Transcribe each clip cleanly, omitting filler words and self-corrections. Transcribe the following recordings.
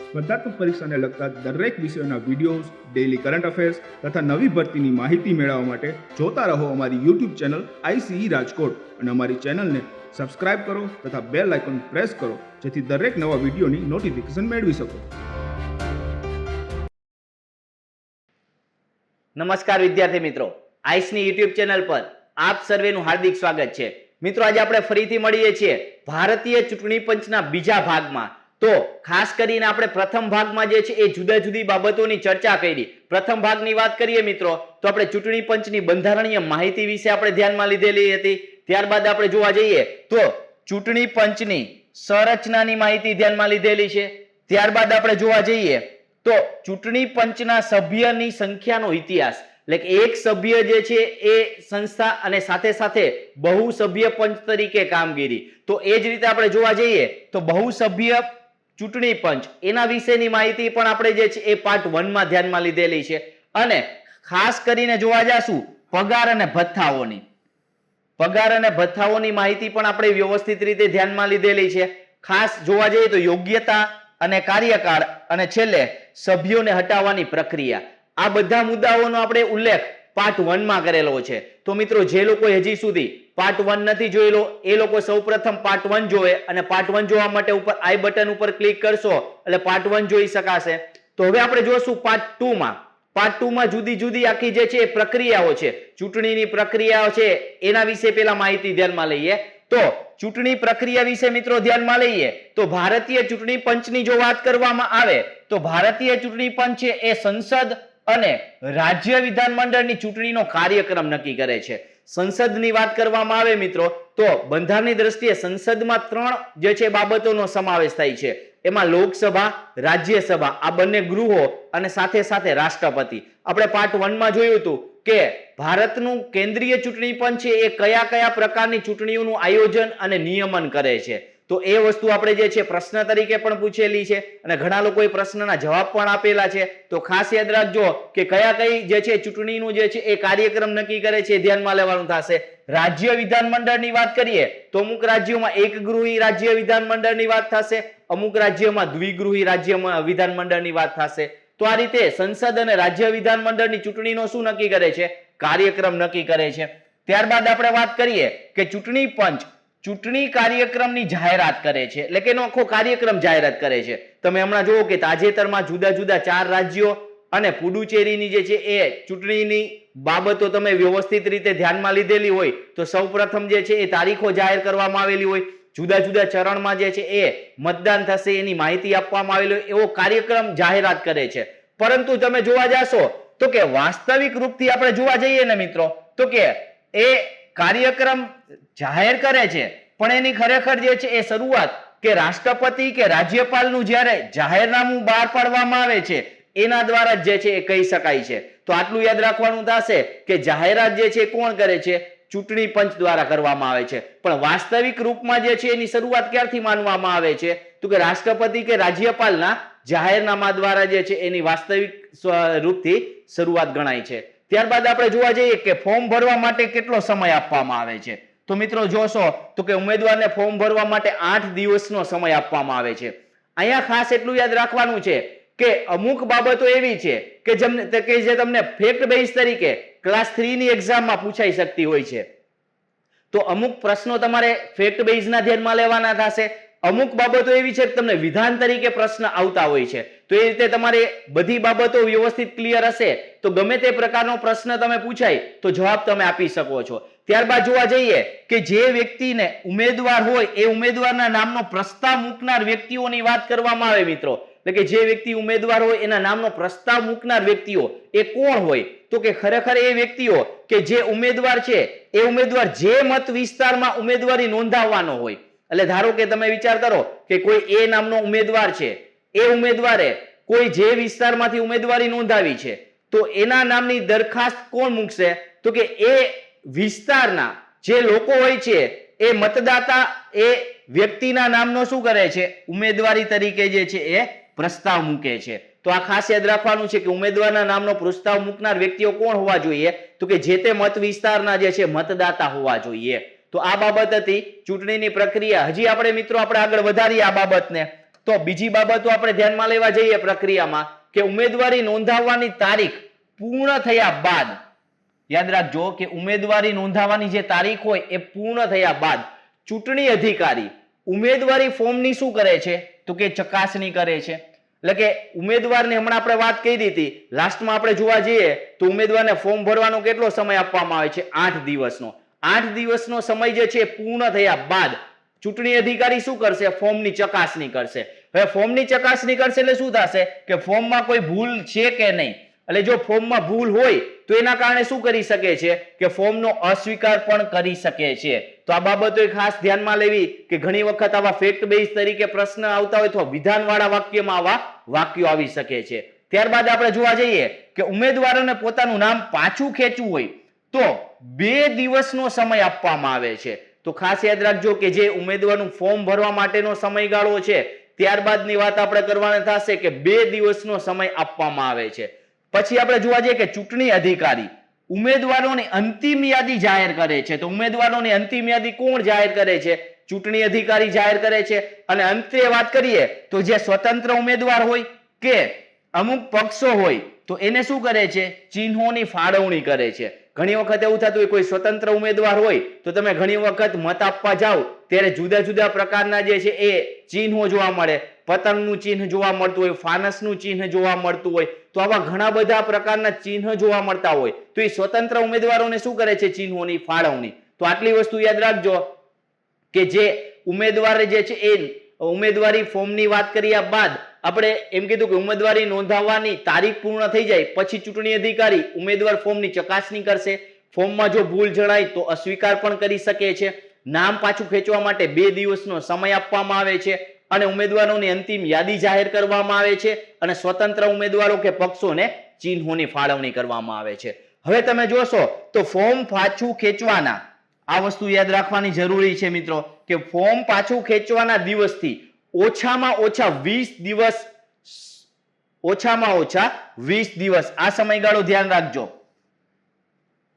સ્પર્ધાત્મક પરીક્ષાને લગતા દરેક વિષયોના વિડીયોઝ, ડેઇલી કરંટ અફેર્સ તથા નવી ભરતીની માહિતી મેળવવા માટે જોતા રહો અમારી યુટ્યુબ ચેનલ ICE રાજકોટ અને અમારી ચેનલને સબસ્ક્રાઇબ કરો તથા બેલ આઇકોન પ્રેસ કરો જેથી દરેક નવા વિડીયોની નોટિફિકેશન મેળવી શકો. નમસ્કાર વિદ્યાર્થી મિત્રો, આઈસની યુટ્યુબ ચેનલ પર આપ સર્વેનું હાર્દિક સ્વાગત છે. મિત્રો, આજે આપણે ફરીથી મળીએ છીએ ભારતીય ચૂંટણી પંચના બીજા ભાગમાં. તો ખાસ કરીને આપણે પ્રથમ ભાગમાં જે છે એ જુદા જુદી બાબતોની ચર્ચા કરી. પ્રથમ ભાગની વાત કરીએ મિત્રો તો આપણે ચૂંટણી પંચની બંધારણીય માહિતી વિશે આપણે ધ્યાનમાં લીધેલી હતી. ત્યારબાદ આપણે જોવા જઈએ તો ચૂંટણી પંચની સંરચનાની માહિતી ધ્યાનમાં લીધેલી છે. ત્યારબાદ આપણે જોવા જઈએ તો ચૂંટણી પંચના સભ્યની સંખ્યાનો ઇતિહાસ, એટલે કે એક સભ્ય જે છે એ સંસ્થા અને સાથે સાથે બહુસભ્ય પંચ તરીકે કામગીરી. તો એ જ રીતે આપણે જોવા જઈએ તો બહુસભ્ય ચૂંટણી પંચ એના વિશેની માહિતી પણ આપણે જે છે એ પાર્ટ 1 માં ધ્યાનમાં લીધેલી છે. અને ખાસ કરીને જોવા જાશું પગાર અને ભથ્થાઓની માહિતી પણ આપણે વ્યવસ્થિત રીતે ધ્યાનમાં લીધેલી છે. ખાસ જોવા જઈએ તો યોગ્યતા અને કાર્યકાળ અને છેલ્લે સભ્યોને હટાવવાની પ્રક્રિયા, આ બધા મુદ્દાઓનો આપણે ઉલ્લેખ પાર્ટ 1 માં કરેલો છે. તો મિત્રો, જે લોકો હજી સુધી પાર્ટ 1 નથી જોયેલો એ લોકો સૌપ્રથમ પાર્ટ 1 જોવે અને પાર્ટ 1 જોવા માટે ઉપર આઈ બટન ઉપર ક્લિક કરશો એટલે પાર્ટ 1 જોઈ શકાશે. તો હવે આપણે જોશું પાર્ટ 2 માં. પાર્ટ 2 માં જુદી જુદી આખી જે છે પ્રક્રિયાઓ છે, ચૂંટણીની પ્રક્રિયાઓ છે, એના વિશે પેલા માહિતી ધ્યાનમાં લઈએ. તો ચૂંટણી પ્રક્રિયા વિશે મિત્રો ધ્યાનમાં લઈએ તો ભારતીય ચૂંટણી પંચની જો વાત કરવામાં આવે તો ભારતીય ચૂંટણી પંચ છે એ સંસદ અને રાજ્ય વિધાનમંડળની ચૂંટણીનો કાર્યક્રમ નક્કી કરે છે. સંસદની વાત કરવામાં આવે મિત્રો તો બંધારણની દ્રષ્ટિએ સંસદમાં 3 જે છે બાબતોનો સમાવેશ થાય છે. એમાં લોકસભા, રાજ્યસભા, આ બંને ગૃહો અને સાથે સાથે રાષ્ટ્રપતિ. આપણે પાર્ટ 1 માં જોયું હતું કે ભારતનું કેન્દ્રીય ચૂંટણી પંચ છે એ કયા કયા પ્રકારની ચૂંટણીઓનું આયોજન અને નિયમન કરે છે. તો એ વસ્તુ આપણે જે છે પ્રશ્ન તરીકે પણ પૂછેલી છે અને ઘણા લોકોએ પ્રશ્નના જવાબ પણ આપેલા છે. તો ખાસ યાદ રાખજો કે કઈ જે છે ચૂંટણીનું જે છે એ કાર્યક્રમ નક્કી કરે છે ધ્યાનમાં લેવાનું થશે. રાજ્ય વિધાનમંડળની વાત કરીએ તો અમુક રાજ્યોમાં એકગૃહી રાજ્ય વિધાનમંડળની વાત થશે, અમુક રાજ્યોમાં દ્વિગૃહી રાજ્ય વિધાનમંડળની વાત થશે. તો આ રીતે સંસદ અને રાજ્ય વિધાનમંડળની ચૂંટણીનો શું નક્કી કરે છે? કાર્યક્રમ નક્કી કરે છે. ત્યારબાદ આપણે વાત કરીએ કે ચૂંટણી પંચ ચૂંટણી કાર્યક્રમની જાહેરાત કરે છે, એટલે કે એનો આખો કાર્યક્રમ જાહેરાત કરે છે. તમે હમણાં જુઓ કે તાજેતરમાં જુદા જુદા 4 રાજ્યો અને પુડુચેરીની જે છે એ ચૂંટણીની બાબતો તમે વ્યવસ્થિત રીતે ધ્યાનમાં લીધેલી હોય તો સૌપ્રથમ જે છે એ તારીખો જાહેર કરવામાં આવેલી હોય, જુદા જુદા ચરણમાં જે છે એ મતદાન થશે એની માહિતી આપવામાં આવેલી હોય, એવો કાર્યક્રમ જાહેરાત કરે છે. પરંતુ તમે જોવા જાશો તો કે વાસ્તવિક રૂપથી આપણે જોવા જઈએ ને મિત્રો તો કે એ કાર્યક્રમ જાહેર કરે છે પણ એની ખરેખર જે છે એ શરૂઆત કે રાષ્ટ્રપતિ કે રાજ્યપાલનું જ્યારે જાહેરનામું બહાર પાડવામાં આવે છે એના દ્વારા જ જે છે એ કહી શકાય છે. તો આટલું યાદ રાખવાનું થશે કે જાહેરાત જે છે કોણ કરે છે? ચૂંટણી પંચ દ્વારા કરવામાં આવે છે. પણ વાસ્તવિક રૂપમાં જે છે એની શરૂઆત ક્યારથી માનવામાં આવે છે? તો કે રાષ્ટ્રપતિ કે રાજ્યપાલના જાહેરનામા દ્વારા જે છે એની વાસ્તવિક રૂપથી શરૂઆત ગણાય છે. ત્યારબાદ આપણે જોવા જઈએ કે ફોર્મ ભરવા માટે કેટલો સમય આપવામાં આવે છે. તો મિત્રો જોશો તો કે ઉમેદવારને ફોર્મ ભરવા માટે 8 દિવસનો સમય આપવામાં આવે છે. અહીંયા ખાસ એટલું યાદ રાખવાનું છે કે અમુક બાબતો એવી છે કે જે તમને ફેક્ટ બેઝ તરીકે ક્લાસ 3 ની એક્ઝામમાં પૂછાઈ શકતી હોય છે. તો અમુક પ્રશ્નો તમારે ફેક્ટ બેઝના ધ્યાનમાં લેવાના થશે. અમુક બાબતો એવી છે કે તમને વિધાન તરીકે પ્રશ્ન આવતા હોય છે. તો એ રીતે તમારે બધી બાબતો વ્યવસ્થિત ક્લિયર હશે તો ગમે તે પ્રકારનો પ્રશ્ન તમે પૂછાય તો જવાબ તમે આપી શકો છો. ત્યારબાદ જોવા જઈએ કે જે વ્યક્તિને ઉમેદવાર હોય એ ઉમેદવારના નામનો પ્રસ્તાવ મૂકનાર વ્યક્તિઓની વાત કરવામાં આવે મિત્રો, એટલે કે જે વ્યક્તિ ઉમેદવાર હોય એના નામનો પ્રસ્તાવ મૂકનાર વ્યક્તિઓ એ કોણ હોય? તો કે ખરેખર એ વ્યક્તિઓ કે જે ઉમેદવાર છે એ ઉમેદવાર જે મત વિસ્તારમાં ઉમેદવારી નોંધાવવાનો હોય, એટલે ધારો કે તમે વિચાર કરો કે કોઈ એ નામનો ઉમેદવાર છે, એ ઉમેદવારે કોઈ જે વિસ્તારમાંથી ઉમેદવારી નોંધાવી છે તો એના નામની દરખાસ્ત કોણ મૂકશે? તો કે એ વિસ્તારના જે લોકો હોય છે એ મતદાતા એ વ્યક્તિના નામનો શું કરે છે? ઉમેદવારી તરીકે જે છે એ પ્રસ્તાવ મૂકે છે. તો આ ખાસ યાદ રાખવાનું છે કે ઉમેદવારના નામનો પ્રસ્તાવ મૂકનાર વ્યક્તિઓ કોણ હોવા જોઈએ? તો કે જે તે મત વિસ્તારના જે છે મતદાતા હોવા જોઈએ. તો આ બાબત હતી ચૂંટણીની પ્રક્રિયા. હજી આપણે મિત્રો આગળ વધારીએ આ બાબતને તો બીજી બાબતો આપણે ધ્યાનમાં લેવા જઈએ પ્રક્રિયામાં કે ઉમેદવારી નોંધાવવાની તારીખ પૂર્ણ થયા બાદ, યાદ રાખજો કે ઉમેદવારી નોંધાવવાની જે તારીખ હોય એ પૂર્ણ થયા બાદ ચૂંટણી અધિકારી ઉમેદવારી ફોર્મની શું કરે છે તો કે ચકાસણી કરે છે. એટલે કે ઉમેદવારને હમણાં આપણે વાત કરી હતી, લાસ્ટમાં આપણે જોવા જઈએ તો ઉમેદવારને ફોર્મ ભરવાનો કેટલો સમય આપવામાં આવે છે? 8 દિવસનો. 8 દિવસનો સમય જે છે પૂર્ણ થયા બાદ ચૂંટણી અધિકારી શું કરશે? ફોર્મની ચકાસણી કરશે. હવે ફોર્મની ચકાસણી કરશે એટલે શું થશે કે ફોર્મમાં કોઈ ભૂલ છે કે નહીં. એટલે જો ફોર્મમાં ભૂલ હોય તો એના કારણે શું કરી શકે છે કે ફોર્મનો અસ્વીકાર પણ કરી શકે છે. તો આ બાબતો ખાસ ધ્યાનમાં લેવી કે ઘણી વખત આવા ફેક્ટ બેઝ તરીકે પ્રશ્ન આવતા હોય તો વિધાનવાળા વાક્યમાં આવા વાક્યો આવી શકે છે. ત્યારબાદ આપણે જોવા જઈએ કે ઉમેદવારોને પોતાનું નામ પાછું ખેંચવું હોય તો 2 દિવસનો સમય આપવામાં આવે છે. તો ખાસ યાદ રાખજો કે જે ઉમેદવારનું ફોર્મ ભરવા માટેનો સમયગાળો છે ત્યારબાદની વાત આપણે કરવાની થશે કે 2 દિવસનો સમય આપવામાં આવે છે. પછી આપણે જોવા જઈએ કે ચૂંટણી અધિકારી ઉમેદવારોની અંતિમ યાદી જાહેર કરે છે. તો ઉમેદવારોની અંતિમ યાદી કોણ જાહેર કરે છે? ચૂંટણી અધિકારી જાહેર કરે છે. અને અંતે વાત કરીએ તો જે સ્વતંત્ર ઉમેદવાર હોય કે અમુક પક્ષો હોય તો એને શું કરે છે? ચિહ્નોની ફાળવણી કરે છે. ઘણી વખત એવું થતું હોય કોઈ સ્વતંત્ર ઉમેદવાર હોય તો તમે ઘણી વખત મત આપવા જાઓ ત્યારે જુદા જુદા પ્રકારના જે છે એ ચિહ્નો જોવા મળે. પતંગનું ચિહ્ન જોવા મળતું હોય, ફાનસનું ચિહ્ન જોવા મળતું હોય, તો આવા ઘણા બધા પ્રકારના ચિહ્ન જોવા મળતા હોય તો એ સ્વતંત્ર ઉમેદવારોને શું કરે છે? ચિહ્નોની ફાળવણી. તો આટલી વસ્તુ યાદ રાખજો કે જે ઉમેદવાર જે છે એ ઉમેદવારી ફોર્મની વાત કર્યા બાદ આપણે એમ કીધું કે ઉમેદવારી નોંધાવવાની તારીખ પૂર્ણ થઈ જાય પછી ચૂંટણી અધિકારી ઉમેદવાર ફોર્મની ચકાસણી કરશે. ફોર્મમાં જો ભૂલ જણાય તો અસ્વીકાર પણ કરી શકે છે. નામ પાછું ખેંચવા માટે 2 દિવસનો સમય આપવામાં આવે છે અને ઉમેદવારોની અંતિમ યાદી જાહેર કરવામાં આવે છે અને સ્વતંત્ર ઉમેદવારો કે પક્ષોને ચિહ્નોની ફાળવણી કરવામાં આવે છે. હવે તમે જોશો તો ફોર્મ પાછું ખેંચવાના આ વસ્તુ યાદ રાખવાની જરૂરી છે મિત્રો કે ફોર્મ પાછું ખેંચવાના દિવસથી ઓછામાં ઓછા 20 દિવસ, ઓછામાં ઓછા 20 દિવસ આ સમયગાળો ધ્યાન રાખજો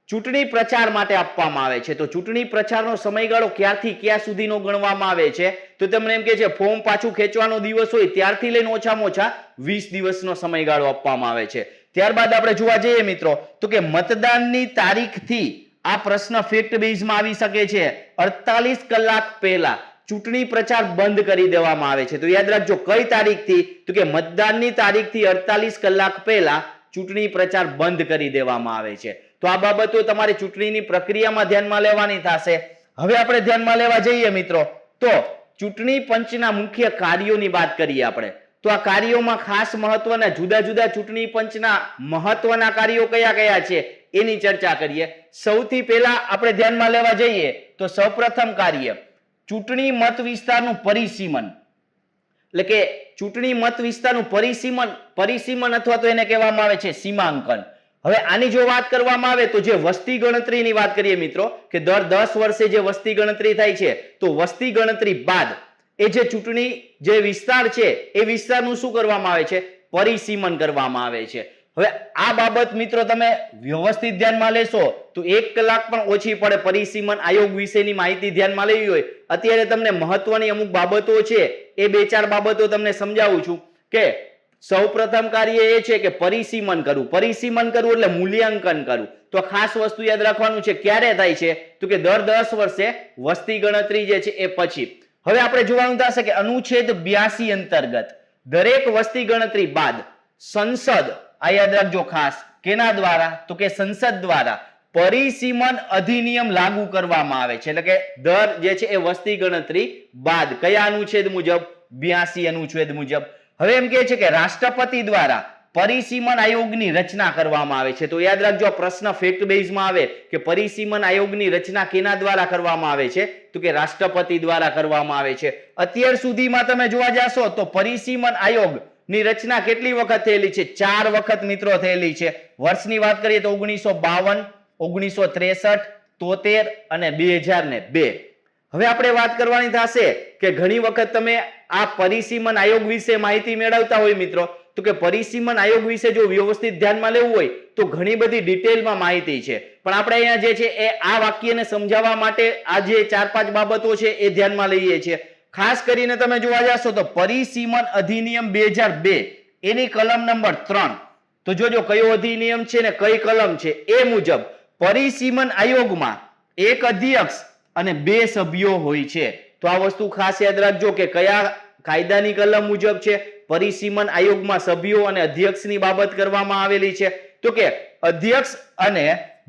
ચૂંટણી પ્રચાર માટે આપવામાં આવે છે. તો ચૂંટણી પ્રચારનો સમયગાળો ક્યારથી ક્યાં સુધીનો ગણવામાં આવે છે? તો તમને એમ કે છે ફોર્મ પાછું ખેંચવાનો દિવસ હોય ત્યારથી લઈને ઓછામાં ઓછા 20 દિવસનો સમયગાળો આપવામાં આવે છે. ત્યારબાદ આપણે જોવા જઈએ મિત્રો તો કે મતદાનની તારીખથી આ પ્રશ્ન ફેક્ટ બેઝમાં આવી શકે છે. 48 કલાક પહેલા ચૂંટણી પ્રચાર બંધ કરી દેવામાં આવે છે. તો યાદ રાખજો કઈ તારીખથી? તો કે મતદાનની તારીખથી 48 કલાક પહેલા ચૂંટણી પ્રચાર બંધ કરી દેવામાં આવે છે. તો આ બાબતો તમારી ચૂંટણીની પ્રક્રિયામાં ધ્યાનમાં લેવાની થશે. હવે આપણે ધ્યાનમાં લેવા જઈએ મિત્રો તો ચૂંટણી પંચના મુખ્ય કાર્યોની વાત કરીએ આપણે તો આ કાર્યોમાં ખાસ મહત્વના જુદા જુદા ચૂંટણી પંચના મહત્વના કાર્યો કયા કયા છે એની ચર્ચા કરીએ. સૌથી પહેલા આપણે ધ્યાનમાં લેવા જઈએ તો સૌપ્રથમ કાર્ય ચૂંટણી મત વિસ્તારનું પરિસીમન. એટલે કે ચૂંટણી મત વિસ્તારનું પરિસીમન અથવા તો એને કહેવામાં આવે છે સીમાંકન. હવે આની જો વાત કરવામાં આવે તો જે વસ્તી ગણતરીની વાત કરીએ મિત્રો કે દર 10 વર્ષે જે વસ્તી ગણતરી થાય છે તો વસ્તી ગણતરી બાદ એ જે ચૂંટણી જે વિસ્તાર છે એ વિસ્તારનું શું કરવામાં આવે છે? પરિસીમન કરવામાં આવે છે. હવે આ બાબત મિત્રો તમે વ્યવસ્થિત ધ્યાનમાં લેશો તો 1 કલાક પણ ઓછી પડે પરિસીમન આયોગ વિશેની માહિતી ધ્યાનમાં લેવી હોય. અત્યારે તમને મહત્વની અમુક બાબતો છે એ 2-4 બાબતો તમને સમજાવું છું કે સૌપ્રથમ કાર્ય એ છે કે પરિસીમન કરવું. પરિસીમન કરવું એટલે મૂલ્યાંકન કરવું. તો ખાસ વસ્તુ યાદ રાખવાનું છે ક્યારે થાય છે તો કે દર 10 વર્ષે વસ્તી ગણતરી જે છે એ પછી. હવે આપણે જોવાનું થશે કે અનુચ્છેદ 82 અંતર્ગત દરેક વસ્તી ગણતરી બાદ સંસદ આ યાદ રાખજો ખાસ કેના દ્વારા તો કે સંસદ દ્વારા પરિસીમન અધિનિયમ લાગુ કરવામાં આવે છે. એટલે કે દર જે છે એ વસ્તી ગણતરી બાદ કયા અનુચ્છેદ મુજબ? 82 અનુચ્છેદ મુજબ. હવે એમ કહે છે કે રાષ્ટ્રપતિ દ્વારા પરિસીમન આયોગની રચના કરવામાં આવે છે. તો યાદ રાખજો પ્રશ્ન ફેક્ટ બેઝમાં આવે કે પરિસીમન આયોગની રચના કેના દ્વારા કરવામાં આવે છે તો કે રાષ્ટ્રપતિ દ્વારા કરવામાં આવે છે. અત્યાર સુધીમાં તમે જોવા જશો તો પરિસીમન આયોગ ની રચના કેટલી વખત થયેલી છે? 4 વખત મિત્રો થયેલી છે. વર્ષની વાત કરીએ તો 1952, 1963, 73 અને 2002. હવે આપણે વાત કરવાની થશે કે ઘણી વખત તમે આ પરિસીમન આયોગ વિશે માહિતી મેળવતા હોય મિત્રો તો કે પરિસીમન આયોગ વિશે જો વ્યવસ્થિત ધ્યાનમાં લેવું હોય તો ઘણી બધી ડિટેલમાં માહિતી છે. પણ આપણે અહીંયા જે છે એ આ વાક્યને સમજાવવા માટે આ જે 4-5 બાબતો છે એ ધ્યાનમાં લઈએ છીએ. ખાસ કરીને તમે જોવા જશો તો પરિસીમન અધિનિયમ 2002 એની કલમ નંબર 3, તો જોજો કયો અધિનિયમ છે ને કઈ કલમ છે. એ મુજબ પરિસીમન આયોગમાં એક અધ્યક્ષ અને 2 સભ્યો હોય છે. તો આ વસ્તુ ખાસ યાદ રાખજો કે કયા કાયદાની કલમ મુજબ છે પરિસીમન આયોગમાં સભ્યો અને અધ્યક્ષની બાબત કરવામાં આવેલી છે. તો કે અધ્યક્ષ અને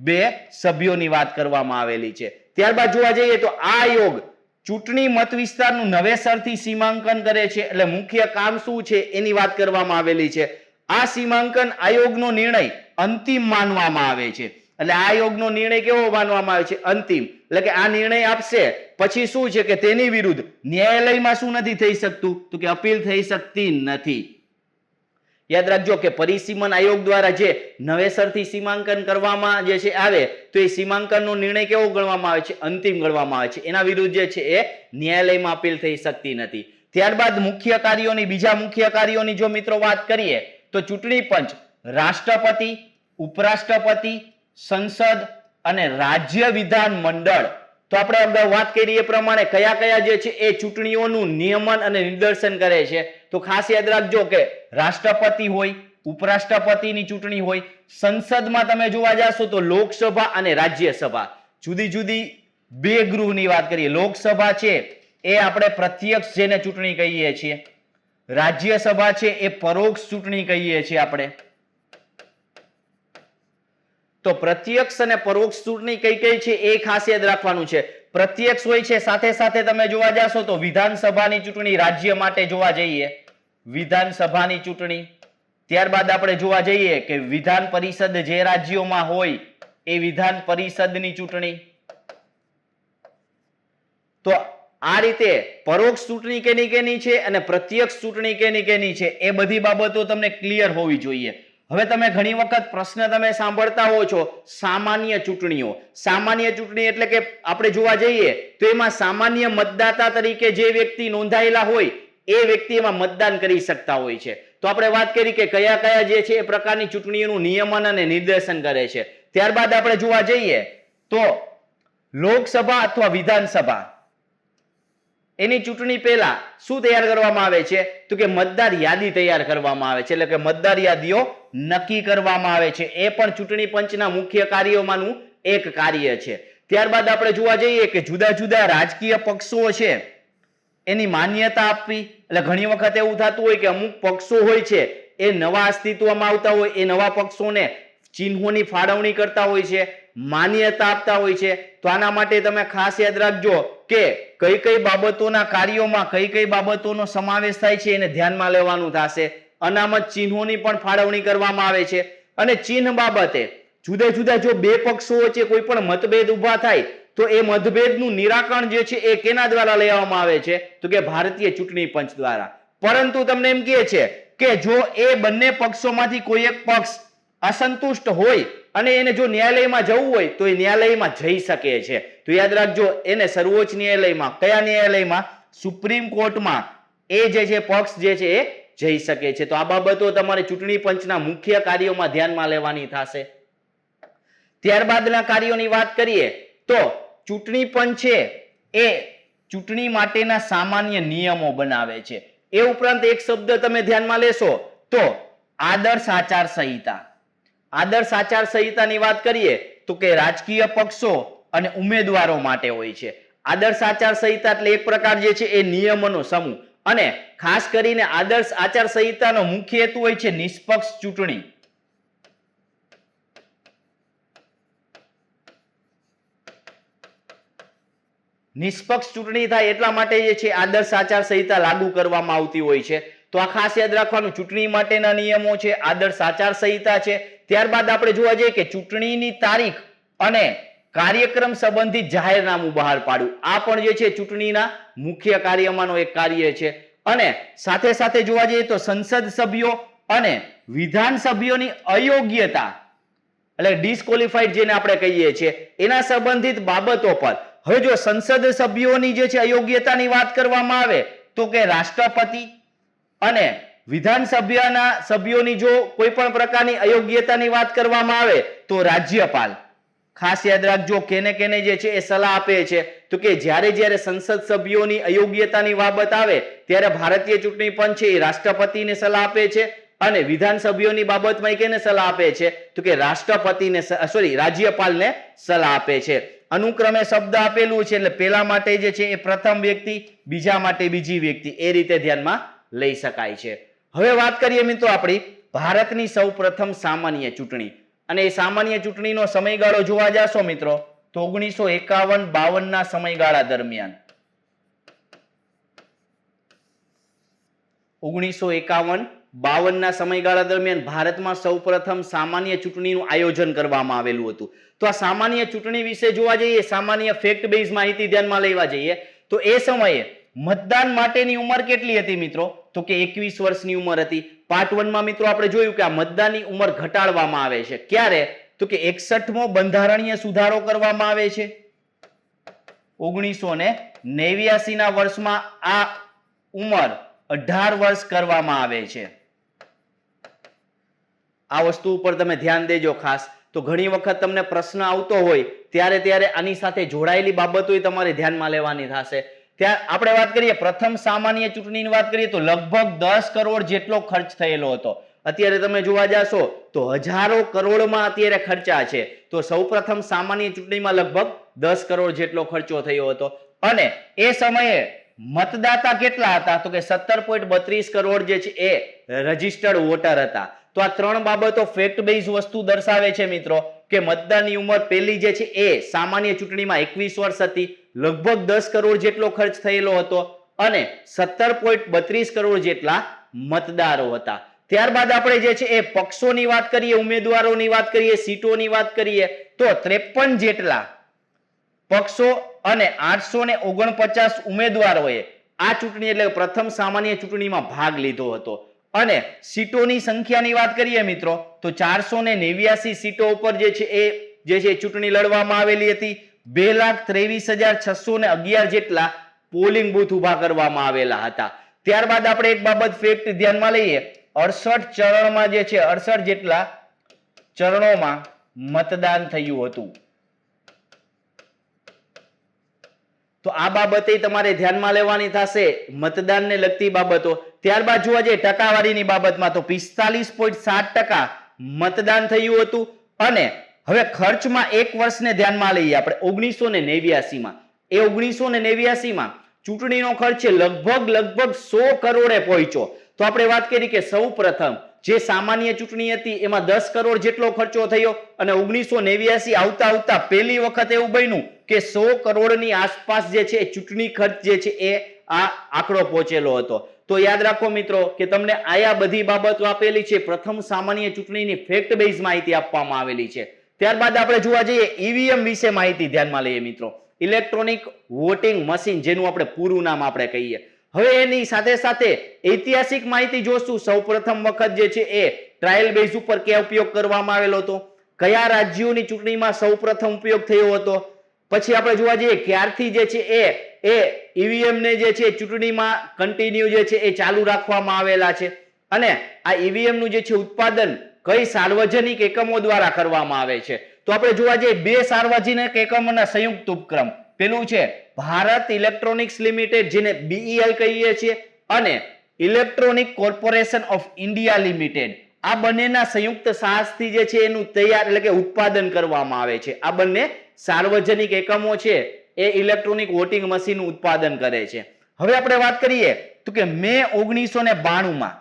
2 સભ્યોની વાત કરવામાં આવેલી છે. ત્યારબાદ જોવા જઈએ તો આ આયોગ ચૂંટણી મત વિસ્તારનું નવેસરથી સીમાંકન કરે છે. એટલે મુખ્ય કામ શું છે એની વાત કરવામાં આવેલી છે. આ સીમાંકન આયોગનો નિર્ણય અંતિમ માનવામાં આવે છે. એટલે આ આયોગનો નિર્ણય કેવો માનવામાં આવે છે? અંતિમ. એટલે કે આ નિર્ણય આપશે પછી શું છે કે તેની વિરુદ્ધ ન્યાયાલયમાં શું નથી થઈ શકતું? તો કે અપીલ થઈ શકતી નથી. યાદ રાખજો કે પરિસીમન આયોગ દ્વારા જે નવેસરથી સીમાંકન કરવામાં જે છે આવે તો એ સીમાંકનનો નિર્ણય કેવો ગણવામાં આવે છે? અંતિમ ગણવામાં આવે છે. એના વિરુદ્ધ જે છે એ ન્યાયાલયમાં અપીલ થઈ શકતી નથી. ત્યારબાદ મુખ્ય કાર્યોની બીજા મુખ્ય કાર્યોની જો મિત્રો વાત કરીએ તો ચૂંટણી પંચ રાષ્ટ્રપતિ, ઉપરાષ્ટ્રપતિ, સંસદ અને રાજ્ય વિધાન મંડળ, તો આપણે અગાઉ વાત કરી એ પ્રમાણે કયા કયા જે છે એ ચૂંટણીઓનું નિયમન અને નિદર્શન કરે છે. તો ખાસ યાદ રાખજો કે રાષ્ટ્રપતિ હોય, ઉપરાષ્ટ્રપતિની ચૂંટણી હોય, સંસદમાં તમે જોવા જાશો તો લોકસભા અને રાજ્યસભા જુદી જુદી 2 ગૃહની વાત કરીએ. લોકસભા છે એ આપણે પ્રત્યક્ષ જેને ચૂંટણી કહીએ છીએ, રાજ્યસભા છે એ પરોક્ષ ચૂંટણી કહીએ છીએ આપણે. તો પ્રત્યક્ષ અને પરોક્ષ ચૂંટણી કઈ કઈ છે એ ખાસ યાદ રાખવાનું છે. પ્રત્યક્ષ હોય છે સાથે સાથે તમે જોવા જાશો તો વિધાનસભાની ચૂંટણી રાજ્ય માટે જોવા જઈએ, વિધાનસભાની ચૂંટણી. ત્યારબાદ આપણે જોવા જઈએ કે વિધાન પરિષદ જે રાજ્યોમાં હોય એ વિધાન પરિષદની ચૂંટણી. તો આ રીતે પરોક્ષ ચૂંટણી કેની કેની છે અને પ્રત્યક્ષ ચૂંટણી કેની કેની છે એ બધી બાબતો તમને ક્લિયર હોવી જોઈએ. હવે તમે ઘણી વખત પ્રશ્ન તમે સાંભળતા હો છો સામાન્ય ચૂંટણીઓ. સામાન્ય ચૂંટણી એટલે કે આપણે જોવા જઈએ તો એમાં સામાન્ય મતદાતા તરીકે જે વ્યક્તિ નોંધાયેલા હોય એ વ્યક્તિ એમાં મતદાન કરી શકતા હોય છે. તો આપણે વાત કરી કે કયા કયા જે છે એ પ્રકારની ચૂંટણીઓનું નિયમન અને નિર્દેશન કરે છે. ત્યારબાદ આપણે જોવા જઈએ તો લોકસભા અથવા વિધાનસભા એની ચૂંટણી પહેલા શું તૈયાર કરવામાં આવે છે? તો કે મતદાર યાદી તૈયાર કરવામાં આવે છે. એટલે કે મતદાર યાદીઓ નક્કી કરવામાં આવે છે. એ પણ ચૂંટણી પંચના મુખ્ય કાર્યોમાંનું એક કાર્ય છે. ત્યારબાદ આપણે જોવા જઈએ કે જુદા જુદા રાજકીય પક્ષો છે એની માન્યતા આપવી. એટલે ઘણી વખત એવું થતું હોય કે અમુક પક્ષો હોય છે એ નવા અસ્તિત્વમાં આવતા હોય, એ નવા પક્ષોને ચિહ્નોની ફાળવણી કરતા હોય છે, માન્યતા આપતા હોય છે. તો આના માટે તમે ખાસ યાદ રાખજો કે કઈ કઈ બાબતોના કાર્યોમાં કઈ કઈ બાબતોનો સમાવેશ થાય છે એને ધ્યાનમાં લેવાનું થશે. અનામત ચિહ્નોની પણ ફાળવણી કરવામાં આવે છે. અને ચિહ્ન બાબતે જુદા જુદા જો 2 પક્ષો વચ્ચે કોઈ પણ મતભેદ ઉભા થાય તો એ મતભેદનું નિરાકરણ જે છે એ કેના દ્વારા લેવામાં આવે છે? તો કે ભારતીય ચૂંટણી પંચ દ્વારા. પરંતુ તમને એમ કહે છે કે જો એ બંને પક્ષોમાંથી કોઈ એક પક્ષ અસંતુષ્ટ હોય અને એને જો ન્યાયાલયમાં જવું હોય તો એ ન્યાયાલયમાં જઈ શકે છે. તો યાદ રાખજો એને સર્વોચ્ચ ન્યાયાલયમાં, કયા ન્યાયાલયમાં? સુપ્રીમ કોર્ટમાં એ જે છે પક્ષ જે છે એ જઈ શકે છે. તો આ બાબતો તમારે ચૂંટણી પંચના મુખ્ય કાર્યોમાં ધ્યાનમાં લેવાની થશે. ત્યારબાદના કાર્યોની વાત કરીએ તો ચૂંટણી પંચ છે એ ચૂંટણી માટેના સામાન્ય નિયમો બનાવે છે. એ ઉપરાંત એક શબ્દ તમે ધ્યાનમાં લેશો તો આદર્શ આચાર સંહિતા. આદર્શ આચાર સંહિતાની વાત કરીએ તો કે રાજકીય પક્ષો અને ઉમેદવારો માટે હોય છે. આદર્શ આચાર સંહિતા એટલે એક પ્રકાર જે છે એ નિયમોનો સમૂહ. અને ખાસ કરીને આદર્શ આચાર સંહિતાનો મુખ્ય હેતુ હોય છે નિષ્પક્ષ ચૂંટણી. નિષ્પક્ષ ચૂંટણી થાય એટલા માટે જે છે આદર્શ આચાર સંહિતા લાગુ કરવામાં આવતી હોય છે. તો આ ખાસ યાદ રાખવાનું, ચૂંટણી માટેના નિયમો છે, આદર્શ આચાર સંહિતા છે. ત્યારબાદ આપણે જોવા જઈએ કે ચૂંટણીની તારીખ અને કાર્યક્રમ સંબંધિત જાહેરનામું બહાર પાડવું. આ પણ જે છે ચૂંટણીના મુખ્ય કાર્યમાંનો એક કાર્ય છે. અને સાથે સાથે જોવા જઈએ તો સંસદ સભ્યો અને વિધાન સભ્યોની અયોગ્યતા એટલે ડિસ્કોલિફાઈડ જેને આપણે કહીએ છીએ એના સંબંધિત બાબતો પર. હવે જો સંસદ સભ્યોની જે છે અયોગ્યતાની વાત કરવામાં આવે તો કે રાષ્ટ્રપતિ અને વિધાનસભાના સભ્યોની જો કોઈ પણ પ્રકારની અયોગ્યતાની વાત કરવામાં આવે તો રાજ્યપાલ. ખાસ યાદ રાખજો કેને જે છે એ સલાહ આપે છે તો કે જ્યારે સંસદ સભ્યોની અયોગ્યતાની બાબત આવે ત્યારે ભારતીય ચૂંટણી પંચ છે એ રાષ્ટ્રપતિને સલાહ આપે છે અને વિધાનસભ્યોની બાબતમાં કેને સલાહ આપે છે તો કે રાજ્યપાલને સલાહ આપે છે. અનુક્રમે શબ્દ આપેલું છે એટલે પેલા માટે જે છે એ પ્રથમ વ્યક્તિ, બીજા માટે બીજી વ્યક્તિ, એ રીતે ધ્યાનમાં લઈ શકાય છે. હવે વાત કરીએ મિત્રો આપણી ભારતની સૌપ્રથમ સામાન્ય ચૂંટણી, અને એ સામાન્ય ચૂંટણીનો સમયગાળો જોવા જાશો મિત્રો તો 1951-52 ના સમયગાળા દરમિયાન 1951-52 ના સમયગાળા દરમિયાન ભારતમાં સૌપ્રથમ સામાન્ય ચૂંટણીનું આયોજન કરવામાં આવેલું હતું. તો આ સામાન્ય ચૂંટણી વિશે જોવા જઈએ, સામાન્ય ફેક્ટ બેઝ માહિતી ધ્યાનમાં લેવા જઈએ તો એ સમયે મતદાન માટેની ઉંમર કેટલી હતી મિત્રો તો કે 21 વર્ષની ઉંમર હતી. પાર્ટ 1 માં મિત્રો આપણે જોયું કે આ મતદાનની ઉંમર ઘટાડવામાં આવે છે. ક્યારે તો કે 61મો બંધારણીય સુધારો કરવામાં આવે છે 1989 ના વર્ષમાં આ ઉંમર 18 વર્ષ કરવામાં આવે છે. આ વસ્તુ ઉપર તમે ધ્યાન દેજો ખાસ. તો ઘણી વખત તમને પ્રશ્ન આવતો હોય ત્યારે આની સાથે જોડાયેલી બાબતો તમારે ધ્યાનમાં લેવાની થશે. ત્યાં આપણે વાત કરીએ પ્રથમ સામાન્ય ચૂંટણીની વાત કરીએ તો લગભગ 10 કરોડ જેટલો ખર્ચ થયેલો હતો. અત્યારે તમે જોવા જાશો તો હજારો કરોડમાં અત્યારે ખર્ચા છે. તો સૌપ્રથમ સામાન્ય ચૂંટણીમાં લગભગ 10 કરોડ જેટલો ખર્ચો થયો હતો. અને એ સમયે મતદાતા કેટલા હતા તો કે 17.32 કરોડ જે છે એ રજિસ્ટર્ડ વોટર હતા. તો આ ત્રણ બાબતો ફેક્ટ બેઝ વસ્તુ દર્શાવે છે મિત્રો કે મતદાનની ઉંમર પેલી જે છે એ સામાન્ય ચૂંટણીમાં 21 વર્ષ હતી, લગભગ 10 કરોડ જેટલો ખર્ચ થયેલો હતો અને 17.32 કરોડ જેટલા મતદારો હતા. ત્યારબાદ આપણે જે છે એ પક્ષોની વાત કરીએ, ઉમેદવારોની વાત કરીએ, સીટોની વાત કરીએ તો 53 જેટલા પક્ષો અને 849 ઉમેદવારોએ આ ચૂંટણી એટલે પ્રથમ સામાન્ય ચૂંટણીમાં ભાગ લીધો હતો. અને સીટોની સંખ્યાની વાત કરીએ મિત્રો તો 489 સીટો ઉપર જે છે ચૂંટણી લડવામાં આવેલી હતી. 2,23,611 જેટલા પોલિંગ બૂથ ઉભા કરવામાં આવેલા હતા. ત્યારબાદ આપણે એક બાબત ફેક્ટ ધ્યાનમાં લઈએ, 68 ચરણમાં જે છે 68 જેટલા ચરણોમાં મતદાન થયું હતું. તો આ બાબતે તમારે ધ્યાનમાં લેવાની થશે, મતદાનને લગતી બાબતો. ત્યારબાદ જોવા જઈએ ટકાવારીની બાબતમાં તો 45.7% મતદાન થયું હતું. અને હવે ખર્ચમાં એક વર્ષને ધ્યાનમાં લઈએ આપણે 1989માં. એ 1989માં ચૂંટણીનો ખર્ચ લગભગ 100 કરોડે પહોંચ્યો. તો આપણે વાત કરી કે સૌ પ્રથમ જે સામાન્ય ચૂંટણી હતી એમાં 10 કરોડ જેટલો ખર્ચો થયો અને 1989 આવતા પહેલી વખત એવું બન્યું કે 100 કરોડની આસપાસ જે છે ચૂંટણી ખર્ચ જે છે એ આ આંકડો પહોંચેલો હતો. તો યાદ રાખો મિત્રો કે તમને આયા બધી બાબતો આપેલી છે. પ્રથમ સામાન્ય ચૂંટણીની ફેક્ટ બેઝ માહિતી આપવામાં આવેલી છે. ત્યારબાદ આપણે જોવા જઈએ ઈવીએમ વિશે માહિતી ધ્યાનમાં લઈએ મિત્રો. ઇલેક્ટ્રોનિક વોટિંગ મશીન, જેનું આપણે પૂરું નામ આપણે કહીએ. હવે એની સાથે ઐતિહાસિક માહિતી જોશું. સૌપ્રથમ વખત જે છે એ ટ્રાયલ બેઝ ઉપર ક્યાં ઉપયોગ કરવામાં આવેલો હતો, કયા રાજ્યોની ચૂંટણીમાં સૌપ્રથમ ઉપયોગ થયો હતો. પછી આપણે જોવા જઈએ ક્યારથી જે છે એ ઈવીએમ ને જે છે ચૂંટણીમાં કન્ટિન્યુ જે છે એ ચાલુ રાખવામાં આવેલા છે. અને આ ઈવીએમ નું જે છે ઉત્પાદન કઈ સાર્વજનિક એકમો દ્વારા કરવામાં આવે છે. તો આપણે જોવા જઈએ બે સાર્વજનિક એકમોના સંયુક્ત ઉપક્રમ. પેલું છે ભારત ઇલેક્ટ્રોનિક્સ લિમિટેડ, જેને BEL કહીએ છીએ, અને electronic corporation of India limited. આ બંનેના સંયુક્ત સાહસથી જે છે એનું તૈયાર એટલે કે ઉત્પાદન કરવામાં આવે છે. આ બંને સાર્વજનિક એકમો છે એ ઇલેક્ટ્રોનિક વોટિંગ મશીનનું ઉત્પાદન કરે છે. હવે આપણે વાત કરીએ તો કે મે 1992માં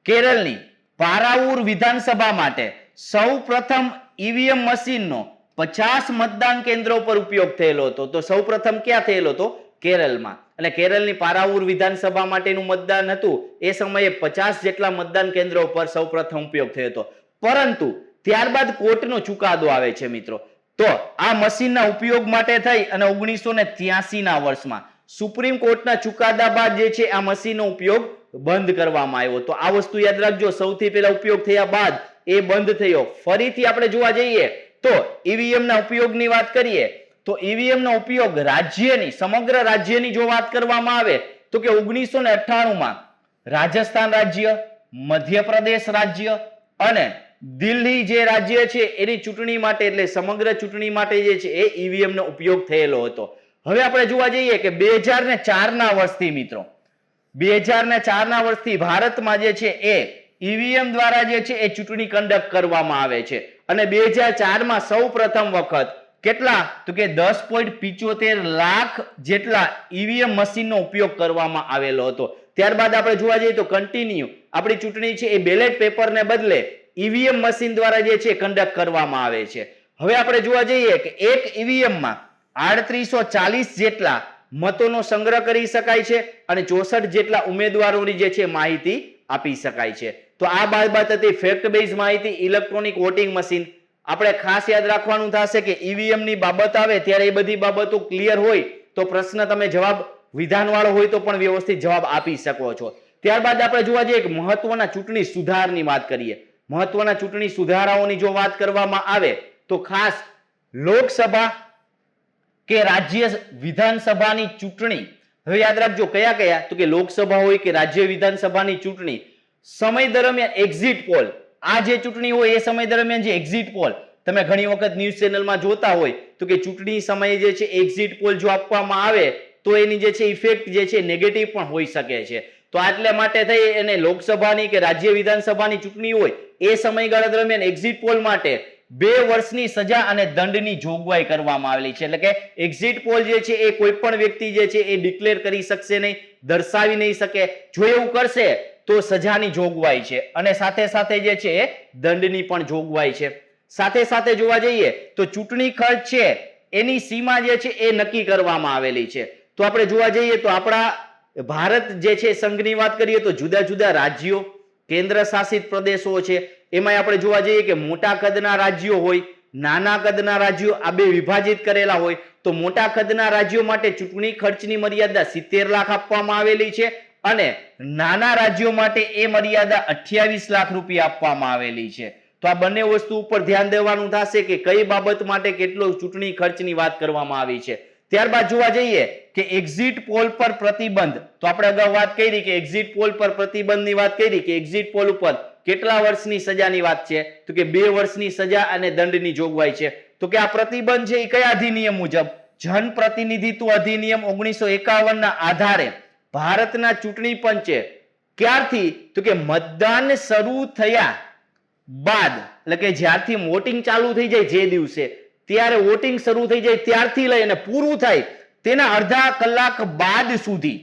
કેરળની પારાવૂર વિધાનસભા માટે સૌ પ્રથમ ઈવીએમ મશીનનો 50 મતદાન કેન્દ્રો પર ઉપયોગ થયેલો હતો. તો સૌ પ્રથમ ક્યાં થયેલો હતો? કેરળમાં. અને કેરળની પારાવૂર વિધાનસભા માટેનું મતદાન હતું એ સમયે 50 જેટલા મતદાન કેન્દ્રો પર સૌ પ્રથમ ઉપયોગ થયો હતો. પરંતુ ત્યારબાદ કોર્ટનો ચુકાદો આવે છે મિત્રો. તો આ મશીનના ઉપયોગ માટે થઈ અને 1983 ના વર્ષમાં સુપ્રીમ કોર્ટના ચુકાદા બાદ જે છે આ મશીનનો ઉપયોગ બંધ કરવામાં આવ્યો. તો આ વસ્તુ યાદ રાખજો, સૌથી પહેલા ઉપયોગ થયા બાદ એ બંધ થયો. ફરીથી આપણે જોવા જઈએ તો ઈવીએમ ના ઉપયોગની વાત કરીએ તો ઈવીએમ નો ઉપયોગ રાજ્યની, સમગ્ર રાજ્યની જો વાત કરવામાં આવે તો કે 1998માં રાજસ્થાન રાજ્ય, મધ્યપ્રદેશ રાજ્ય અને દિલ્હી જે રાજ્ય છે એની ચૂંટણી માટે એટલે સમગ્ર ચૂંટણી માટે જે છે એ ઈવીએમ નો ઉપયોગ થયેલો હતો. હવે આપણે જોવા જઈએ કે 2004 ના વર્ષથી મિત્રો 2004 ના વર્ષથી ભારતમાં જે છે એ ઈવીએમ દ્વારા જે છે એ ચૂંટણી કન્ડક્ટ કરવામાં આવે છે અને 2004 માં સૌ પ્રથમ વખત કેટલા તો કે 10.75 લાખ જેટલા ઈવીએમ મશીનનો ઉપયોગ કરવામાં આવેલો હતો. ત્યારબાદ આપણે જોવા જઈએ તો કન્ટિન્યુ આપણી ચૂંટણી છે એ બેલેટ પેપરને બદલે ઈવીએમ મશીન દ્વારા જે છે કન્ડક્ટ કરવામાં આવે છે. હવે આપણે જોવા જઈએ કે એક ઈવીએમમાં 3840 જેટલા મતોનો સંગ્રહ કરી શકાય છે અને 64 જેટલા ઉમેદવારોની જે છે માહિતી આપી શકાય છે. તો આ બાબત હતી ફેક્ટ બેઝ માહિતી ઇલેક્ટ્રોનિક વોટિંગ મશીન. આપણે ખાસ યાદ રાખવાનું થશે કે ઈવીએમ ની બાબત આવે ત્યારે એ બધી બાબતો ક્લિયર હોય તો પ્રશ્ન તમે જવાબ વિધાનવાળો હોય તો પણ વ્યવસ્થિત જવાબ આપી શકો છો. ત્યારબાદ આપણે જોવા જઈએ કે મહત્વના ચૂંટણી સુધારની વાત કરીએ. મહત્વના ચૂંટણી સુધારાઓની જો વાત કરવામાં આવે તો ખાસ લોકસભા કે રાજ્ય વિધાનસભાની ચૂંટણી હવે યાદ રાખજો કયા કયા તો કે લોકસભા હોય કે રાજ્ય વિધાનસભાની ચૂંટણી સમય દરમિયાન એક્ઝિટ પોલ આ જે ચૂંટણી હોય એ સમય દરમિયાન જે એક્ઝિટ પોલ તમે ઘણી વખત ન્યૂઝ ચેનલમાં જોતા હોય તો કે ચૂંટણી સમયે જે છે એક્ઝિટ પોલ જો આપવામાં આવે તો એની જે છે ઇફેક્ટ જે છે નેગેટિવ પણ હોઈ શકે છે. તો આટલે માટે થઈ એને લોકસભાની કે રાજ્ય વિધાનસભાની ચૂંટણી હોય એ સમયગાળા દરમિયાન એક્ઝિટ પોલ માટે 2 વર્ષની સજા અને દંડની જોગવાઈ કરવામાં આવેલી છે. એટલે કે એક્ઝિટ પોલ જે છે એ કોઈ પણ વ્યક્તિ જે છે એ ડિક્લેર કરી શકશે નહીં, દર્શાવી નહીં શકે. જો એવું કરશે તો સજાની જોગવાઈ છે અને સાથે સાથે જે છે એ દંડની પણ જોગવાઈ છે. સાથે સાથે જોવા જઈએ તો ચૂંટણી ખર્ચ છે એની સીમા જે છે એ નક્કી કરવામાં આવેલી છે. તો આપણે જોવા જઈએ તો આપણા ભારત જે છે સંઘની વાત કરીએ તો જુદા જુદા રાજ્યો કેન્દ્ર શાસિત પ્રદેશો છે એમાં આપણે જોવા જઈએ કે મોટા કદના રાજ્યો હોય નાના કદના રાજ્યો આ બે વિભાજિત કરેલા હોય. તો મોટા કદના રાજ્યો માટે ચૂંટણી ખર્ચની મર્યાદા 70 લાખ આપવામાં આવેલી છે અને નાના રાજ્યો માટે એ મર્યાદા 28 લાખ રૂપિયા આપવામાં આવેલી છે. તો આ બંને વસ્તુ ઉપર ધ્યાન દેવાનું થશે કે કઈ બાબત માટે કેટલો ચૂંટણી ખર્ચની વાત કરવામાં આવી છે. ત્યારબાદ જોવા જઈએ કે એક્ઝિટ પોલ પર પ્રતિબંધ. તો આપણે અગાઉ વાત કરી કે એક્ઝિટ પોલ પર પ્રતિબંધની વાત કરી કે એક્ઝિટ પોલ ઉપર કેટલા વર્ષની સજાની વાત છે તો કે 2 વર્ષની સજા અને દંડની જોગવાઈ છે. તો કે આ પ્રતિબંધ છે એ કયા અધિનિયમ મુજબ જન પ્રતિનિધિત્વ અધિનિયમ 1951 ના આધારે ભારતના ચૂંટણી પંચે ક્યારથી તો કે મતદાન શરૂ થયા બાદ એટલે કે જ્યારથી વોટિંગ ચાલુ થઈ જાય જે દિવસે ત્યારે વોટિંગ શરૂ થઈ જાય ત્યારથી લઈને પૂરું થાય તેના અડધા કલાક બાદ સુધી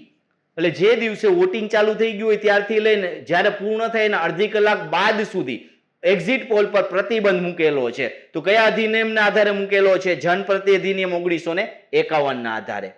એટલે જે દિવસે વોટિંગ ચાલુ થઈ ગયું હોય ત્યારથી લઈને જ્યારે પૂર્ણ થાય એના અડધી કલાક બાદ સુધી એક્ઝિટ પોલ પર પ્રતિબંધ મૂકેલો છે. તો કયા અધિનિયમના આધારે મૂકેલો છે? જનપ્રતિ અધિનિયમ 1951 ના આધારે.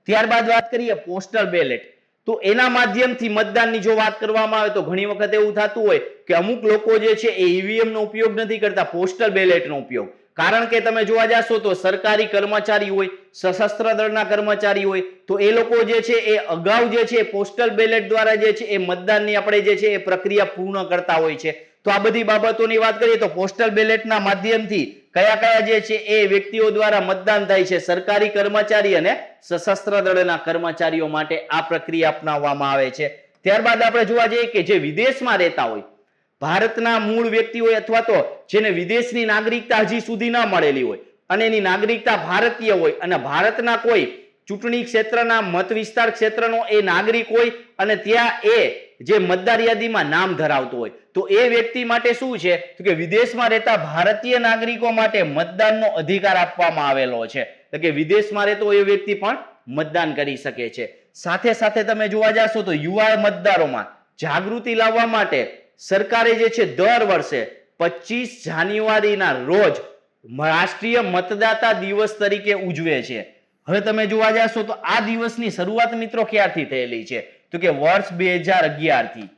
ત્યારબાદ વાત કરીએ પોસ્ટલ બેલેટ. તો એના માધ્યમથી મતદાનની જો વાત કરવામાં આવે તો ઘણી વખત એવું થતું હોય કે અમુક લોકો જે છે એ ઈવીએમ નો ઉપયોગ નથી કરતા, પોસ્ટલ બેલેટનો ઉપયોગ. કારણ કે તમે જોવા જાશો તો સરકારી કર્મચારી હોય, સશસ્ત્ર દળના કર્મચારી હોય તો એ લોકો જે છે એ અગાઉ જે છે પોસ્ટલ બેલેટ દ્વારા જે છે એ મતદાનની આપણે જે છે એ પ્રક્રિયા પૂર્ણ કરતા હોય છે. તો આ બધી બાબતોની વાત કરીએ તો પોસ્ટલ બેલેટના માધ્યમથી કયા કયા જે છે એ વ્યક્તિઓ દ્વારા મતદાન થાય છે? સરકારી કર્મચારી અને સશસ્ત્ર દળના કર્મચારીઓ માટે આ પ્રક્રિયા અપનાવવામાં આવે છે. ત્યારબાદ આપણે જોવા જઈએ કે જે વિદેશમાં રહેતા હોય, ભારતના મૂળ વ્યક્તિ હોય અથવા તો જેને વિદેશની નાગરિકતા હજી સુધી ન મળેલી હોય અને એની નાગરિકતા ભારતીય હોય અને ભારતના કોઈ ચૂંટણી ક્ષેત્રના મત વિસ્તાર ક્ષેત્રનો એ નાગરિક હોય અને ત્યાં એ જે મતદાર યાદીમાં નામ ધરાવતો હોય તો એ વ્યક્તિ માટે શું છે તો કે વિદેશમાં રહેતા ભારતીય નાગરિકો માટે મતદાનનો અધિકાર આપવામાં આવેલો છે. એટલે કે વિદેશમાં રહેતો એ વ્યક્તિ પણ મતદાન કરી શકે છે. સાથે સાથે તમે જોવા જાશો તો યુવા મતદારોમાં જાગૃતિ લાવવા માટે સરકારે જે છે દર વર્ષે 25 જાન્યુઆરીના રોજ રાષ્ટ્રીય મતદાતા દિવસ તરીકે ઉજવે છે. હવે તમે જોવા જાશો તો આ દિવસની શરૂઆત મિત્રો ક્યારથી થયેલી છે તો કે વર્ષ 2011 થી.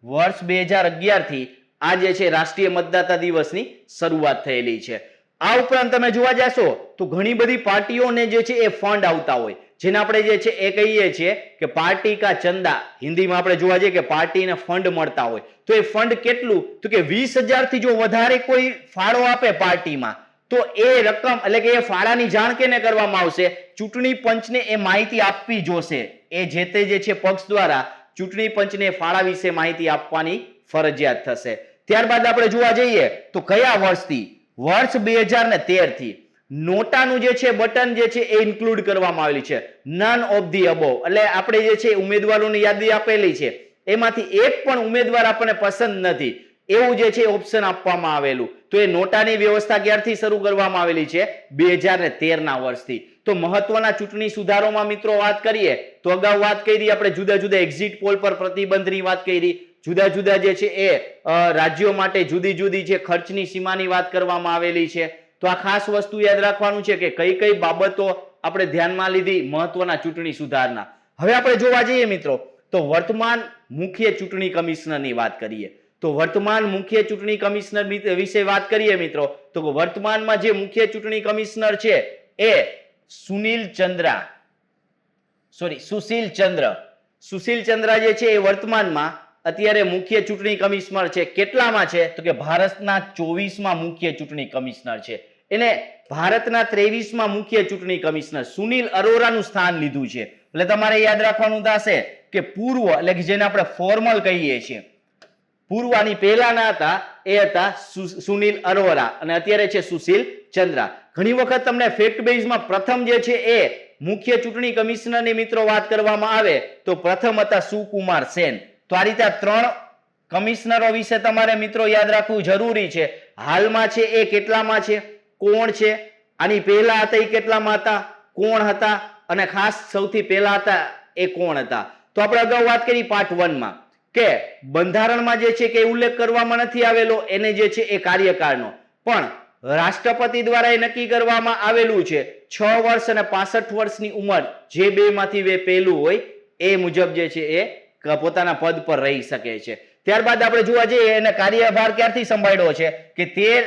વર્ષ 2011 થી આ જે છે રાષ્ટ્રીય મતદાતા દિવસની શરૂઆત થયેલી છે. આ ઉપરાંત તમે જોવા જાશો તો ઘણી બધી પાર્ટીઓને જે છે એ ફંડ આવતા હોય જેને આપણે જે છે એ કહીએ છીએ કે પાર્ટી કા ચંદા. હિન્દીમાં આપણે જોવા જઈએ કે પાર્ટીને ફંડ મળતા હોય તો એ ફંડ કેટલું તો કે 20,000 થી જો વધારે કોઈ ફાળો આપે પાર્ટીમાં તો એ રકમ એટલે કે એ ફાળાની જાણ કેને કરવામાં આવશે? ચૂંટણી પંચને એ માહિતી આપવી જોશે. એ જે તે જે છે પક્ષ દ્વારા ચૂંટણી પંચને ફાળા વિશે માહિતી આપવાની ફરજિયાત થશે. ત્યારબાદ આપણે જોવા જઈએ તો કયા વર્ષથી? વર્ષ 2013 થી નોટાનું જે છે બટન જે છે એ ઇન્ક્લુડ કરવામાં આવેલી છે. નન ઓફ ધી અબોવ, એટલે આપણે જે છે ઉમેદવારોની યાદી આપેલી છે એમાંથી એક પણ ઉમેદવાર આપણને પસંદ નથી એવું જે છે ઓપ્શન આપવામાં આવેલું. તો એ નોટાની વ્યવસ્થા ક્યારથી શરૂ કરવામાં આવેલી છે? 2013 ના વર્ષથી. તો મહત્વના ચૂંટણી સુધારોમાં મિત્રો વાત કરીએ તો અગાઉ વાત કરી આપણે જુદા જુદા એક્ઝિટ પોલ પર પ્રતિબંધની વાત કરી, જુદા જુદા જે છે એ રાજ્યો માટે જુદી જુદી જે ખર્ચની સીમાની વાત કરવામાં આવેલી છે. તો આ ખાસ વસ્તુ યાદ રાખવાનું છે કે કઈ કઈ બાબતો આપણે ધ્યાનમાં લીધી મહત્વના ચૂંટણી સુધારના. હવે આપણે જોવા જઈએ મિત્રો તો વર્તમાન મુખ્ય ચૂંટણી કમિશનરની વાત કરીએ. તો વર્તમાન મુખ્ય ચૂંટણી કમિશનર વિશે વાત કરીએ મિત્રો તો વર્તમાનમાં જે મુખ્ય ચૂંટણી કમિશનર છે એ સુશીલ ચંદ્ર જે છે એ વર્તમાનમાં અત્યારે મુખ્ય ચૂંટણી કમિશનર છે. કેટલામાં છે? તો કે ભારતના 24માં મુખ્ય ચૂંટણી કમિશનર છે. એને ભારતના 23માં મુખ્ય ચૂંટણી કમિશનર સુનિલ અરોરાનું સ્થાન લીધું છે. એટલે તમારે યાદ રાખવાનું થશે કે પૂર્વ એટલે કે જેને આપણે ફોર્મલ કહીએ છીએ પૂર્વાની પહેલાના હતા એ હતા સુનિલ અરોરા અને અત્યારે છે સુશીલ ચંદ્ર. ઘણી વખત તમને ફેક્ટ બેઝમાં પ્રથમ જે છે એ મુખ્ય ચૂંટણી કમિશનરની મિત્રો વાત કરવામાં આવે તો પ્રથમ હતા સુકુમાર સેન. તો આ રીતે 3 કમિશનરો વિશે તમારે મિત્રો યાદ રાખવું જરૂરી છે. હાલમાં છે એ કેટલામાં છે, કોણ છે, આની પહેલા હતા એ કેટલામાં હતા, કોણ હતા અને ખાસ સૌથી પહેલા હતા એ કોણ હતા. તો આપણે અગાઉ વાત કરી પાર્ટ 1 માં કે બંધારણમાં જે છે કે ઉલ્લેખ કરવામાં નથી આવેલો એને જે છે એ કાર્યકાળનો, પણ રાષ્ટ્રપતિ દ્વારા એ નક્કી કરવામાં આવેલું છે 6 વર્ષ અને 65 વર્ષની ઉંમર જે બેમાંથી પહેલું હોય એ મુજબ જે છે એ પોતાના પદ પર રહી શકે છે. ત્યારબાદ આપણે જોવા જઈએ એને કાર્યભાર ક્યારથી સંભાળ્યો છે કે 13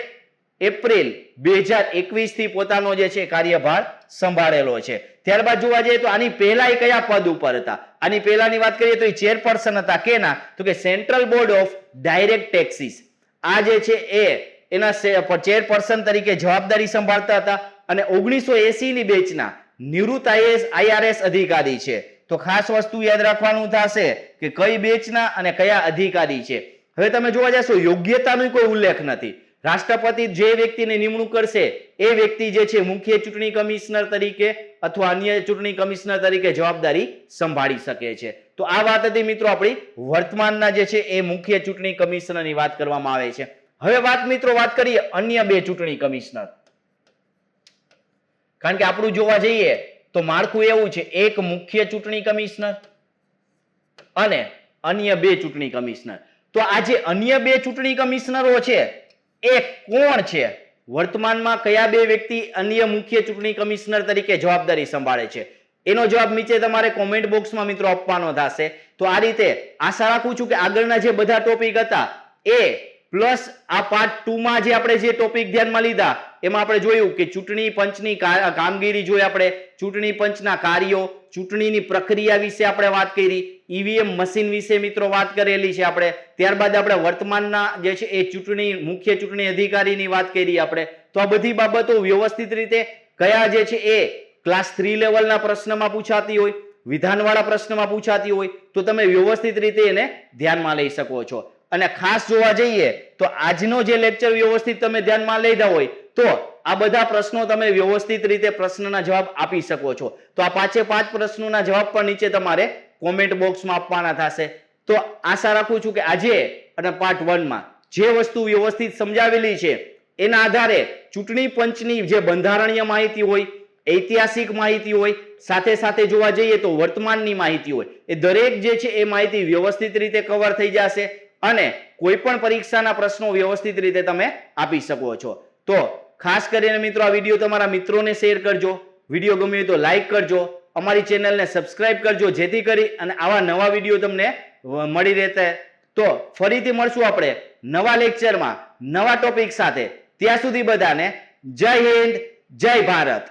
એપ્રિલ 2021 થી પોતાનો જે છે કાર્યભાર સંભાળેલો છે. ત્યારબાદ જોવા જઈએ તો આની પહેલા એ કયા પદ ઉપર હતા? આની પહેલાની વાત કરીએ તો એ ચેરપર્સન હતા. કેના? તો કે central board of direct taxes. આ જે છે એ એના ચેરપર્સન તરીકે જવાબદારી સંભાળતા હતા અને 1980 ની બેચના નિવૃત્ત IRS અધિકારી છે. તો ખાસ વસ્તુ યાદ રાખવાનું થશે કે કઈ બેચના અને કયા અધિકારી છે. હવે તમે જોવા જશો યોગ્યતાનો કોઈ ઉલ્લેખ નથી. રાષ્ટ્રપતિ જે વ્યક્તિની નિમણૂક કરશે એ વ્યક્તિ જે છે મુખ્ય ચૂંટણી કમિશનર તરીકે અથવા અન્ય ચૂંટણી કમિશનર તરીકે જવાબદારી સંભાળી શકે છે. તો આ વાત હતી મિત્રો આપણી વર્તમાનના જે છે એ મુખ્ય ચૂંટણી કમિશનરની વાત કરવામાં આવે છે. હવે વાત કરીએ અન્ય 2 ચૂંટણી કમિશનર. કારણ કે આપણું જોવા જઈએ તો માળખું એવું છે, એક મુખ્ય ચૂંટણી કમિશનર અને અન્ય 2 ચૂંટણી કમિશનર. તો આ જે અન્ય 2 ચૂંટણી કમિશનરો છે એ કોણ છે? વર્તમાનમાં કયા 2 વ્યક્તિ અન્ય મુખ્ય ચૂંટણી કમિશનર તરીકે જવાબદારી સંભાળે છે? એનો જવાબ નીચે તમારે કોમેન્ટ બોક્સમાં મિત્રો આપવાનો થશે. તો આ રીતે આશા રાખું છું કે આગળના જે બધા ટોપિક હતા એ પ્લસ આ પાર્ટ 2 માં જે આપણે જે ટોપિક ધ્યાનમાં લીધા એમાં આપણે જોયું કે ચૂંટણી પંચની કામગીરી જોઈ, આપણે ચૂંટણી પંચના કાર્યો, ચૂંટણીની પ્રક્રિયા વિશે આપણે વાત કરી, ઈવીએમ મશીન વિશે મિત્રો વાત કરેલી છે આપણે. ત્યારબાદ આપણે વર્તમાનના જે છે એ મુખ્ય ચૂંટણી અધિકારીની વાત કરી આપણે. તો આ બધી બાબતો વ્યવસ્થિત રીતે કયા જે છે એ ક્લાસ 3 લેવલના પ્રશ્નમાં પૂછાતી હોય, વિધાનવાળા પ્રશ્નમાં પૂછાતી હોય તો તમે વ્યવસ્થિત રીતે એને ધ્યાનમાં લઈ શકો છો. અને ખાસ જોવા જઈએ તો આજનો જે લેક્ચર વ્યવસ્થિત તમે ધ્યાનમાં લીધા હોય તો આ બધા પ્રશ્નો તમે વ્યવસ્થિત રીતે પ્રશ્નના જવાબ આપી શકો છો. તો આ 5 પ્રશ્નોના જવાબ પણ નીચે તમારે કોમેન્ટ બોક્સમાં આપવાના થશે. તો આશા રાખું છું કે આજે અને પાર્ટ 1 માં જે વસ્તુ વ્યવસ્થિત સમજાવેલી છે એના આધારે ચૂંટણી પંચની જે બંધારણીય માહિતી હોય, ઐતિહાસિક માહિતી હોય, સાથે સાથે જોવા જઈએ તો વર્તમાનની માહિતી હોય, એ દરેક જે છે એ માહિતી વ્યવસ્થિત રીતે કવર થઈ જશે અને કોઈ પણ પરીક્ષાના પ્રશ્નો વ્યવસ્થિત રીતે તમે આપી શકો છો. તો ખાસ કરીને મિત્રો આ વિડીયો તમારા મિત્રોને શેર કરજો, વિડીયો ગમ્યો તો લાઈક કરજો, અમારી ચેનલને સબસ્ક્રાઇબ કરજો જેથી કરી અને આવા નવા વિડીયો તમને મળી રહેતા. તો ફરીથી મળશું આપણે નવા લેક્ચરમાં નવા ટોપિક સાથે. ત્યાં સુધી બધાને જય હિન્દ, જય ભારત.